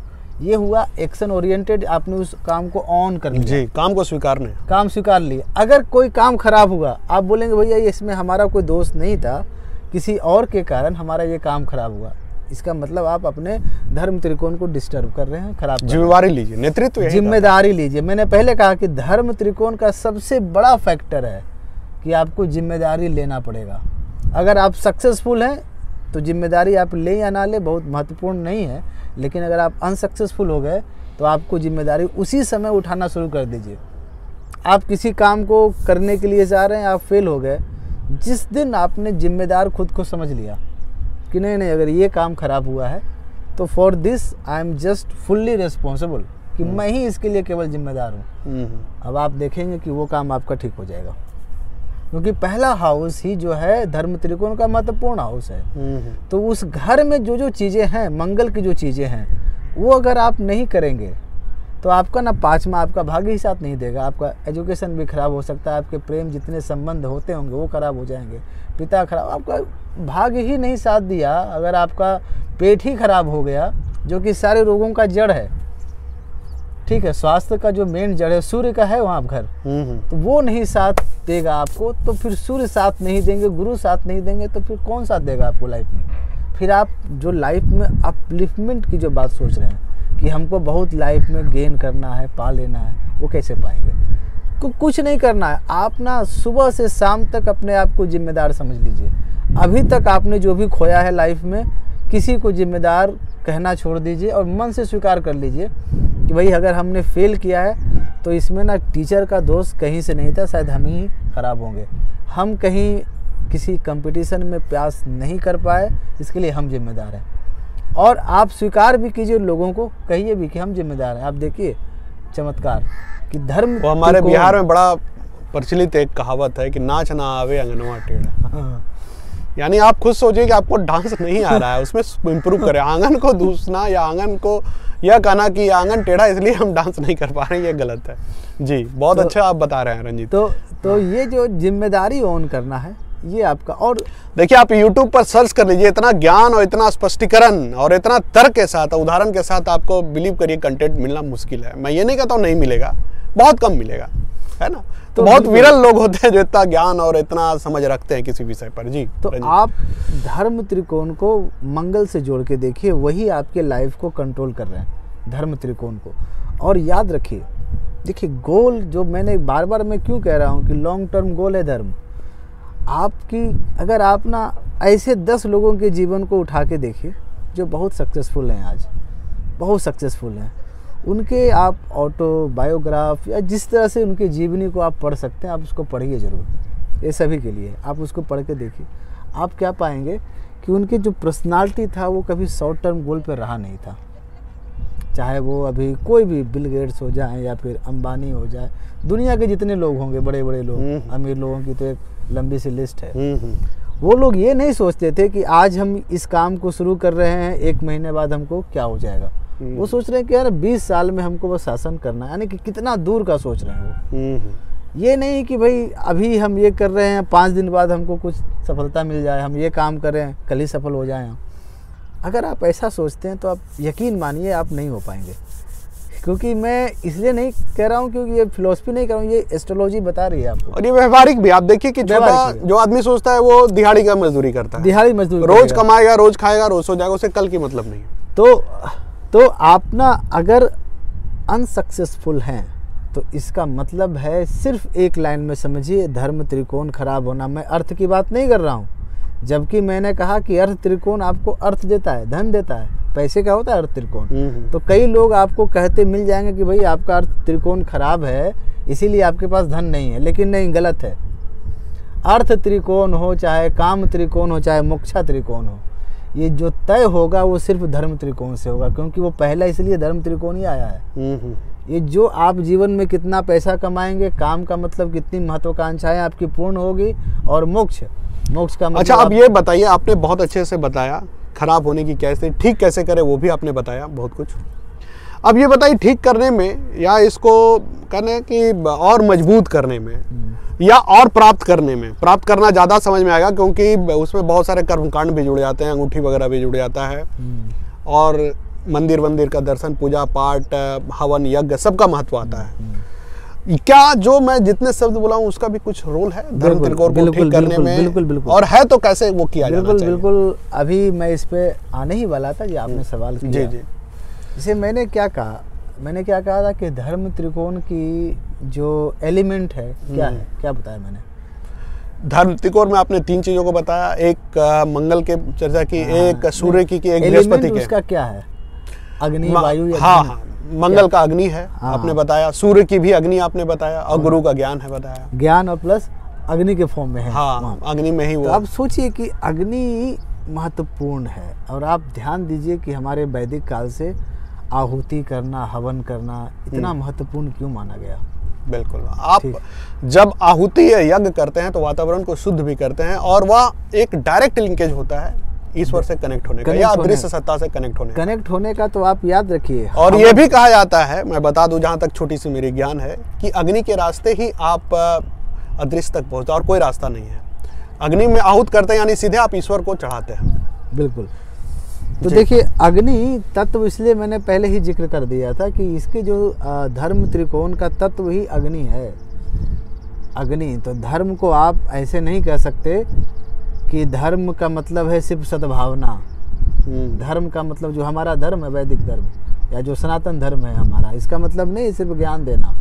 ये हुआ एक्शन ओरिएंटेड, आपने उस काम को ऑन कर लिया। जी, काम को स्वीकारने, काम स्वीकार लिया। अगर कोई काम खराब हुआ, आप बोलेंगे भैया ये इसमें हमारा कोई दोष नहीं था, किसी और के कारण हमारा ये काम खराब हुआ। इसका मतलब आप अपने धर्म त्रिकोण को डिस्टर्ब कर रहे हैं, खराब। जिम्मेदारी लीजिए, नेतृत्व, जिम्मेदारी लीजिए। मैंने पहले कहा कि धर्म त्रिकोण का सबसे बड़ा फैक्टर है कि आपको जिम्मेदारी लेना पड़ेगा। अगर आप सक्सेसफुल हैं तो जिम्मेदारी आप ले या ना ले बहुत महत्वपूर्ण नहीं है, लेकिन अगर आप अनसक्सेसफुल हो गए तो आपको जिम्मेदारी उसी समय उठाना शुरू कर दीजिए। आप किसी काम को करने के लिए जा रहे हैं, आप फेल हो गए, जिस दिन आपने जिम्मेदार खुद को समझ लिया कि नहीं नहीं अगर ये काम खराब हुआ है तो for this I am just fully responsible, कि मैं ही इसके लिए केवल जिम्मेदार हूँ, अब आप देखेंगे कि वो काम आपका ठीक हो जाएगा। क्योंकि पहला हाउस ही जो है धर्म त्रिकोण का महत्वपूर्ण हाउस है। तो उस घर में जो जो चीज़ें हैं, मंगल की जो चीज़ें हैं, वो अगर आप नहीं करेंगे तो आपका ना पाँचवा आपका भाग्य ही साथ नहीं देगा। आपका एजुकेशन भी खराब हो सकता है, आपके प्रेम जितने संबंध होते होंगे वो खराब हो जाएंगे, पिता खराब, आपका भाग्य ही नहीं साथ दिया। अगर आपका पेट ही खराब हो गया, जो कि सारे रोगों का जड़ है, ठीक है, स्वास्थ्य का जो मेन जड़ है सूर्य का है वहाँ घर, तो वो नहीं साथ देगा आपको, तो फिर सूर्य साथ नहीं देंगे, गुरु साथ नहीं देंगे, तो फिर कौन साथ देगा आपको लाइफ में। फिर आप जो लाइफ में अपलिफ्टमेंट की जो बात सोच रहे हैं कि हमको बहुत लाइफ में गेन करना है, पा लेना है, वो कैसे पाएंगे। कुछ नहीं करना है, आप ना सुबह से शाम तक अपने आप को जिम्मेदार समझ लीजिए। अभी तक आपने जो भी खोया है लाइफ में, किसी को जिम्मेदार कहना छोड़ दीजिए और मन से स्वीकार कर लीजिए कि भाई अगर हमने फेल किया है तो इसमें ना टीचर का दोष कहीं से नहीं था, शायद हम ही खराब होंगे, हम कहीं किसी कंपटीशन में पास नहीं कर पाए, इसके लिए हम जिम्मेदार हैं। और आप स्वीकार भी कीजिए, लोगों को कहिए भी कि हम जिम्मेदार हैं। आप देखिए चमत्कार कि धर्म, वो हमारे बिहार में बड़ा प्रचलित एक कहावत है कि नाच ना आवे अंगनवा टेढ़ा। यानी आप खुद सोचिए कि आपको डांस नहीं आ रहा है, उसमें इम्प्रूव करें। आंगन को दूसना या आंगन को यह कहना कि आंगन टेढ़ा इसलिए हम डांस नहीं कर पा रहे हैं, ये गलत है। जी, बहुत अच्छा आप बता रहे हैं रंजीत। तो ये जो जिम्मेदारी ऑन करना है ये आपका। और देखिए, आप YouTube पर सर्च कर लीजिए, इतना ज्ञान और इतना स्पष्टीकरण और इतना तर्क के साथ, उदाहरण के साथ आपको बिलीव करिए कंटेंट मिलना मुश्किल है। मैं ये नहीं कहता हूँ नहीं मिलेगा, बहुत कम मिलेगा, है ना। तो बहुत विरल लोग होते हैं जो इतना ज्ञान और इतना समझ रखते हैं किसी विषय पर। जी, तो आप धर्म त्रिकोण को मंगल से जोड़ के देखिए, वही आपके लाइफ को कंट्रोल कर रहे हैं, धर्म त्रिकोण को। और याद रखिए, देखिए गोल जो मैंने बार बार मैं क्यों कह रहा हूँ कि लॉन्ग टर्म गोल है धर्म। आपकी अगर आप ना ऐसे 10 लोगों के जीवन को उठा के देखिए जो बहुत सक्सेसफुल हैं, आज बहुत सक्सेसफुल हैं, उनके आप ऑटोबायोग्राफ या जिस तरह से उनके जीवनी को आप पढ़ सकते हैं, आप उसको पढ़िए ज़रूर। ये सभी के लिए आप उसको पढ़ के देखिए, आप क्या पाएंगे कि उनकी जो पर्सनालिटी था वो कभी शॉर्ट टर्म गोल पर रहा नहीं था। चाहे वो अभी कोई भी बिल गेट्स हो जाए या फिर अंबानी हो जाए, दुनिया के जितने लोग होंगे, बड़े बड़े लोग, अमीर लोगों की तो एक लंबी सी लिस्ट है। वो लोग ये नहीं सोचते थे कि आज हम इस काम को शुरू कर रहे हैं, 1 महीने बाद हमको क्या हो जाएगा। वो सोच रहे हैं कि यार 20 साल में हमको बस शासन करना है, यानी कि कितना दूर का सोच रहे हैं वो। ये नहीं कि भाई अभी हम ये कर रहे हैं, 5 दिन बाद हमको कुछ सफलता मिल जाए, हम ये काम करें कल ही सफल हो जाएं। अगर आप ऐसा सोचते हैं तो आप यकीन मानिए आप नहीं हो पाएंगे। क्योंकि मैं इसलिए नहीं कह रहा हूँ क्योंकि ये फिलॉसफी नहीं कर रहा हूँ, ये एस्ट्रोलॉजी बता रही है आपको। और ये व्यवहारिक भी, आप देखिए कि छोटा जो आदमी सोचता है वो दिहाड़ी का मजदूरी करता है, दिहाड़ी मजदूरी, रोज कमाएगा, रोज खाएगा, रोज सो जाएगा, उसे कल की मतलब नहीं। तो आप ना अगर अनसक्सेसफुल हैं तो इसका मतलब है, सिर्फ एक लाइन में समझिए, धर्म त्रिकोण खराब होना। मैं अर्थ की बात नहीं कर रहा हूँ, जबकि मैंने कहा कि अर्थ त्रिकोण आपको अर्थ देता है, धन देता है, पैसे का होता है अर्थ त्रिकोण। तो कई लोग आपको कहते मिल जाएंगे कि भाई आपका अर्थ त्रिकोण खराब है इसीलिए आपके पास धन नहीं है, लेकिन नहीं, गलत है। अर्थ त्रिकोण हो, चाहे काम त्रिकोण हो, चाहे मोक्षा त्रिकोण हो, ये जो तय होगा वो सिर्फ धर्म त्रिकोण से होगा, क्योंकि वो पहला इसलिए धर्म त्रिकोण ही आया है। ये जो आप जीवन में कितना पैसा कमाएंगे, काम का मतलब कितनी महत्वाकांक्षाएं आपकी पूर्ण होगी, और मोक्ष का मतलब। अच्छा, अब ये बताइए, आपने बहुत अच्छे से बताया खराब होने की कैसे, ठीक कैसे करें वो भी आपने बताया बहुत कुछ। अब ये बताइए, ठीक करने में या इसको करने की और मजबूत करने में या और प्राप्त करने में, प्राप्त करना ज़्यादा समझ में आएगा क्योंकि उसमें बहुत सारे कर्मकांड भी जुड़ जाते हैं, अंगूठी वगैरह भी जुड़ जाता है, और मंदिर का दर्शन, पूजा पाठ, हवन यज्ञ, सबका महत्व आता है। क्या जो मैं जितने शब्द बोला हूँ उसका भी कुछ रोल है धर्म त्रिकोण को ठीक करने में? बिल्कुल। और है तो कैसे वो किया जाना चाहिए? बिल्कुल। अभी मैं इस पे आने ही वाला था, ये आपने सवाल किया। जी। इसे मैंने क्या कहा था कि धर्म त्रिकोण की जो एलिमेंट है क्या है, क्या बताया मैंने? धर्म त्रिकोण में आपने 3 चीजों को बताया, एक मंगल के चर्चा की, एक सूर्य की एक एलिमेंट बृहस्पति के। उसका क्या है? अग्नि, वायु या हाँ धन? हाँ, मंगल का अग्नि है हाँ। आपने बताया, सूर्य की भी अग्नि आपने बताया, और गुरु का ज्ञान है बताया। ज्ञान और प्लस अग्नि के फॉर्म में है। हाँ, अग्नि में ही वो। तो आप सोचिए कि अग्नि महत्वपूर्ण है, और आप ध्यान दीजिए कि हमारे वैदिक काल से आहुति करना, हवन करना इतना महत्वपूर्ण क्यों माना गया? बिल्कुल, आप जब आहुति या यज्ञ करते हैं तो वातावरण को शुद्ध भी करते हैं, और वह एक डायरेक्ट लिंकेज होता है ईश्वर से कनेक्ट होने का, या अदृश्य सत्ता से कनेक्ट होने का। तो आप याद रखिए, और ये भी कहा जाता है, मैं बता दूं जहां तक छोटी सी मेरी ज्ञान है, कि अग्नि के रास्ते ही आप अदृश्य तक पहुंचते, और कोई रास्ता नहीं है। अग्नि में आहूत करते हैं यानी सीधे आप ईश्वर को चढ़ाते हैं। बिल्कुल। तो देखिए, अग्नि तत्व, इसलिए मैंने पहले ही जिक्र कर दिया था कि इसके जो धर्म त्रिकोण का तत्व ही अग्नि है। अग्नि, तो धर्म को आप ऐसे नहीं कह सकते कि धर्म का मतलब है सिर्फ सद्भावना। धर्म का मतलब, जो हमारा धर्म है वैदिक धर्म या जो सनातन धर्म है हमारा, इसका मतलब नहीं सिर्फ ज्ञान देना।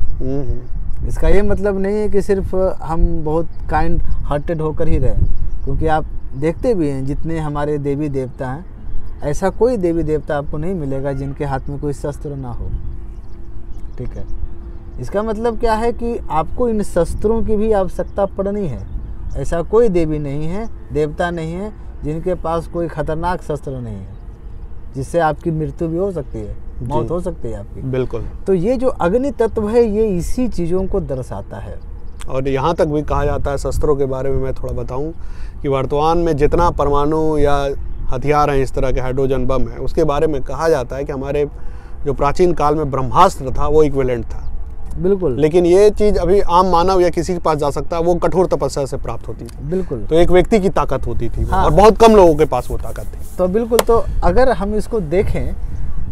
इसका ये मतलब नहीं है कि सिर्फ हम बहुत काइंड हार्टेड होकर ही रहें, क्योंकि आप देखते भी हैं जितने हमारे देवी देवता हैं, ऐसा कोई देवी देवता आपको नहीं मिलेगा जिनके हाथ में कोई शस्त्र ना हो। ठीक है, इसका मतलब क्या है कि आपको इन शस्त्रों की भी आवश्यकता पड़नी है। ऐसा कोई देवी नहीं है, देवता नहीं है जिनके पास कोई खतरनाक शस्त्र नहीं है, जिससे आपकी मृत्यु भी हो सकती है, मौत हो सकती है आपकी। बिल्कुल। तो ये जो अग्नि तत्व है, ये इसी चीज़ों को दर्शाता है। और यहाँ तक भी कहा जाता है, शस्त्रों के बारे में मैं थोड़ा बताऊं, कि वर्तमान में जितना परमाणु या हथियार हैं, इस तरह के हाइड्रोजन बम है, उसके बारे में कहा जाता है कि हमारे जो प्राचीन काल में ब्रह्मास्त्र था वो इक्विवेलेंट था। बिल्कुल। लेकिन ये चीज़ अभी आम मानव या किसी के पास जा सकता है, वो कठोर तपस्या से प्राप्त होती थी। बिल्कुल। तो एक व्यक्ति की ताकत होती थी। हाँ। और बहुत कम लोगों के पास वो ताकत थी। तो बिल्कुल, तो अगर हम इसको देखें,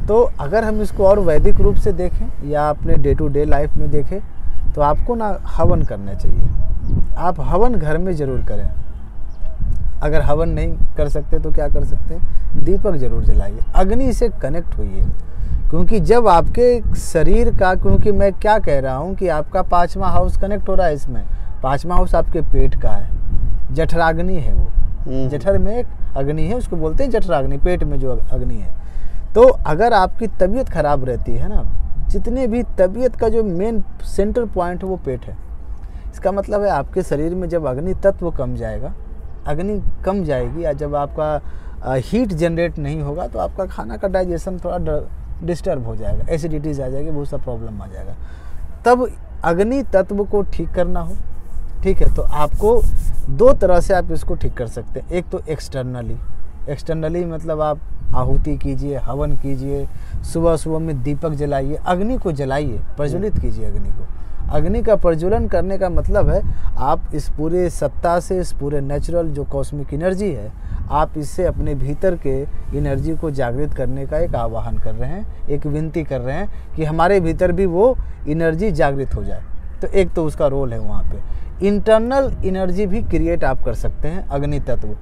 तो अगर हम इसको और वैदिक रूप से देखें या अपने डे टू डे लाइफ में देखें, तो आपको ना हवन करना चाहिए। आप हवन घर में ज़रूर करें। अगर हवन नहीं कर सकते तो क्या कर सकते हैं? दीपक जरूर जलाइए, अग्नि से कनेक्ट होइए। क्योंकि जब आपके शरीर का, क्योंकि मैं क्या कह रहा हूँ कि आपका 5वां हाउस कनेक्ट हो रहा है इसमें। 5वां हाउस आपके पेट का है, जठराग्नि है वो। जठर में एक अग्नि है, उसको बोलते हैं जठराग्नि, पेट में जो अग्नि है। तो अगर आपकी तबीयत खराब रहती है ना, जितने भी तबीयत का जो मेन सेंटर पॉइंट है वो पेट है। इसका मतलब है आपके शरीर में जब अग्नि तत्व कम जाएगा, अग्नि कम जाएगी, या जब आपका हीट जनरेट नहीं होगा, तो आपका खाना का डाइजेशन थोड़ा डिस्टर्ब हो जाएगा, एसिडिटीज आ जाएगी, बहुत सा प्रॉब्लम आ जाएगा। तब अग्नि तत्व को ठीक करना हो, ठीक है, तो आपको 2 तरह से आप इसको ठीक कर सकते हैं। एक तो एक्सटर्नली मतलब आप आहुति कीजिए, हवन कीजिए, सुबह सुबह में दीपक जलाइए, अग्नि को जलाइए, प्रज्वलित कीजिए अग्नि को। अग्नि का प्रज्वलन करने का मतलब है आप इस पूरे सत्ता से, इस पूरे नेचुरल जो कॉस्मिक एनर्जी है, आप इससे अपने भीतर के एनर्जी को जागृत करने का एक आह्वान कर रहे हैं, एक विनती कर रहे हैं कि हमारे भीतर भी वो एनर्जी जागृत हो जाए। तो एक तो उसका रोल है वहाँ पे। इंटरनल एनर्जी भी क्रिएट आप कर सकते हैं, अग्नि तत्व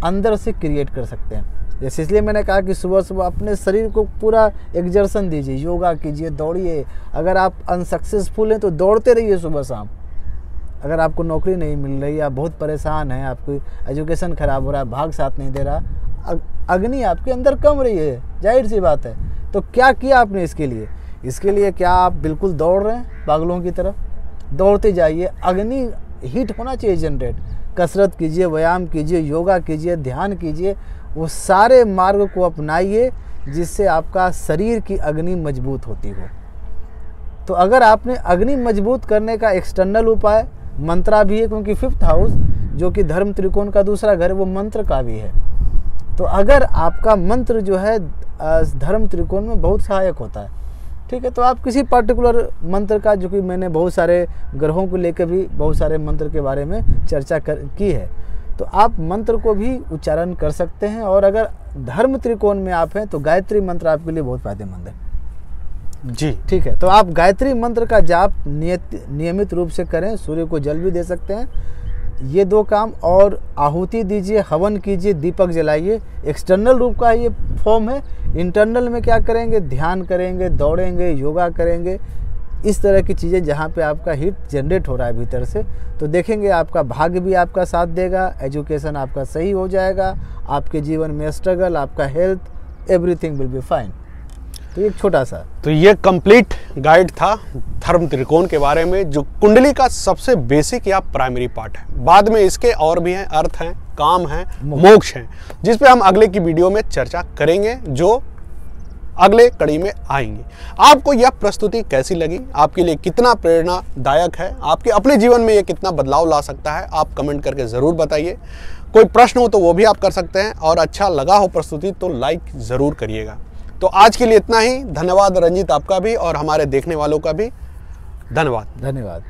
अंदर से क्रिएट कर सकते हैं। जैसे इसलिए मैंने कहा कि सुबह सुबह अपने शरीर को पूरा एक्सर्शन दीजिए, योगा कीजिए, दौड़िए। अगर आप अनसक्सेसफुल हैं तो दौड़ते रहिए सुबह शाम। अगर आपको नौकरी नहीं मिल रही, आप बहुत परेशान हैं, आपकी एजुकेशन ख़राब हो रहा है, भाग साथ नहीं दे रहा, अग्नि आपके अंदर कम रही है, जाहिर सी बात है। तो क्या किया आपने इसके लिए? इसके लिए क्या आप बिल्कुल दौड़ रहे हैं पागलों की तरफ? दौड़ते जाइए, अग्नि हीट होना चाहिए जनरेट। कसरत कीजिए, व्यायाम कीजिए, योगा कीजिए, ध्यान कीजिए, वो सारे मार्ग को अपनाइए जिससे आपका शरीर की अग्नि मजबूत होती हो। तो अगर आपने अग्नि मजबूत करने का एक्सटर्नल उपाय मंत्रा भी है, क्योंकि 5th हाउस जो कि धर्म त्रिकोण का दूसरा घर है, वो मंत्र का भी है। तो अगर आपका मंत्र जो है धर्म त्रिकोण में बहुत सहायक होता है, ठीक है, तो आप किसी पर्टिकुलर मंत्र का, जो कि मैंने बहुत सारे ग्रहों को लेकर भी बहुत सारे मंत्र के बारे में चर्चा की है, तो आप मंत्र को भी उच्चारण कर सकते हैं। और अगर धर्म त्रिकोण में आप हैं तो गायत्री मंत्र आपके लिए बहुत फायदेमंद है जी। ठीक है, तो आप गायत्री मंत्र का जाप नियमित रूप से करें। सूर्य को जल भी दे सकते हैं, ये 2 काम। और आहुति दीजिए, हवन कीजिए, दीपक जलाइए। एक्सटर्नल रूप का ये फॉर्म है। इंटरनल में क्या करेंगे? ध्यान करेंगे, दौड़ेंगे, योगा करेंगे, इस तरह की चीज़ें जहाँ पे आपका हीट जनरेट हो रहा है भीतर से, तो देखेंगे आपका भाग्य भी आपका साथ देगा, एजुकेशन आपका सही हो जाएगा, आपके जीवन में स्ट्रगल, आपका health, everything will be fine. तो एक छोटा सा, तो ये कंप्लीट गाइड था धर्म त्रिकोण के बारे में, जो कुंडली का सबसे बेसिक या प्राइमरी पार्ट है। बाद में इसके और भी हैं, अर्थ हैं, काम हैं, मोक्ष हैं, जिस पे हम अगले की वीडियो में चर्चा करेंगे, जो अगले कड़ी में आएंगी। आपको यह प्रस्तुति कैसी लगी, आपके लिए कितना प्रेरणादायक है, आपके अपने जीवन में ये कितना बदलाव ला सकता है, आप कमेंट करके ज़रूर बताइए। कोई प्रश्न हो तो वो भी आप कर सकते हैं, और अच्छा लगा हो प्रस्तुति तो लाइक ज़रूर करिएगा। तो आज के लिए इतना ही। धन्यवाद रंजीत आपका भी, और हमारे देखने वालों का भी धन्यवाद। धन्यवाद।